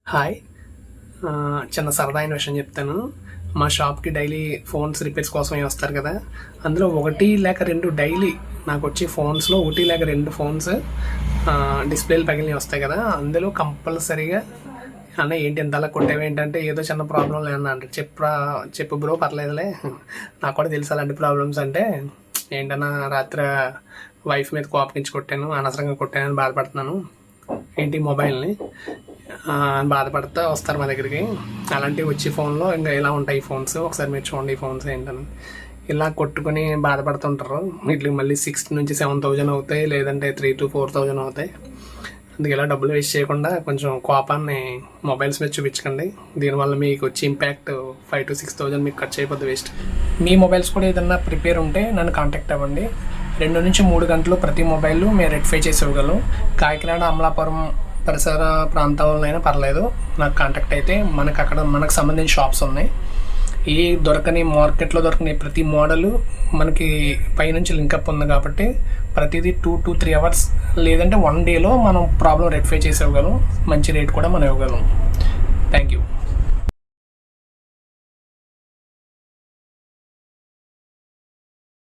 Hi. చిన్న సరదాయిన విషయం చెప్తాను. మా షాప్‌కి డైలీ ఫోన్స్ రిపేర్స్ కోసమే వస్తారు కదా! అందులో 1 లేక 2 డైలీ నాకొచ్చే ఫోన్స్‌లో 1 లేక 2 ఫోన్స్ డిస్‌ప్లేలు పగిలినయి వస్తాయి కదా! అందులో కంపల్సరీగా "అన్న ఏంటి ఇంతలా కొట్టావేంటంటే" ఏదో చిన్న ప్రాబ్లమ్‌లే అన్న అంటాడు. చెప్పు బ్రో పర్లేదులే. నాకు కూడా తెలుసు అలాంటి ప్రాబ్లమ్స్ అంటే. ఏంటన్నా రాత్రి వైఫ్ మీద కోపగించి కొట్టాను, అనవసరంగా కొట్టానని బాధపడుతున్నాను. ఏంటి మొబైల్‌ని బాధపడతా వస్తారు మా దగ్గరికి. అలాంటివి వచ్చి ఫోన్లో ఇంకా ఇలా ఉంటాయి ఈ ఫోన్స్, ఒకసారి మీరు చూడండి ఈ ఫోన్స్ ఏంటని. ఇలా కొట్టుకుని బాధపడుతుంటారు. వీటికి మళ్ళీ 6,000-7,000 అవుతాయి, లేదంటే 3,000-4,000 అవుతాయి. అందుకే ఇలా డబ్బులు వేస్ట్ చేయకుండా కొంచెం కోపాన్ని మొబైల్స్ మీద చూపించకండి. దీనివల్ల మీకు వచ్చే ఇంపాక్ట్ 5,000-6,000 మీకు ఖర్చు అయిపోద్ది వేస్ట్. మీ మొబైల్స్ కూడా ఏదన్నా ప్రిపేర్ ఉంటే నన్ను కాంటాక్ట్ అవ్వండి. 2-3 గంటలు ప్రతి మొబైల్ మేము రెక్టిఫై చేసి ఇవ్వగలం. కాకినాడ, అమలాపురం పరిసర ప్రాంతాల్లో అయినా పర్లేదు, నాకు కాంటాక్ట్ అయితే మనకు సంబంధించిన షాప్స్ ఉన్నాయి. ఏ మార్కెట్లో దొరకని ప్రతి మోడలు మనకి పైనుంచి లింకప్ ఉంది కాబట్టి ప్రతిదీ 2-3 అవర్స్ లేదంటే 1 డేలో మనం ప్రాబ్లం రెక్టిఫై చేసి ఇవ్వగలం. మంచి రేట్ కూడా మనం ఇవ్వగలం. Thank you.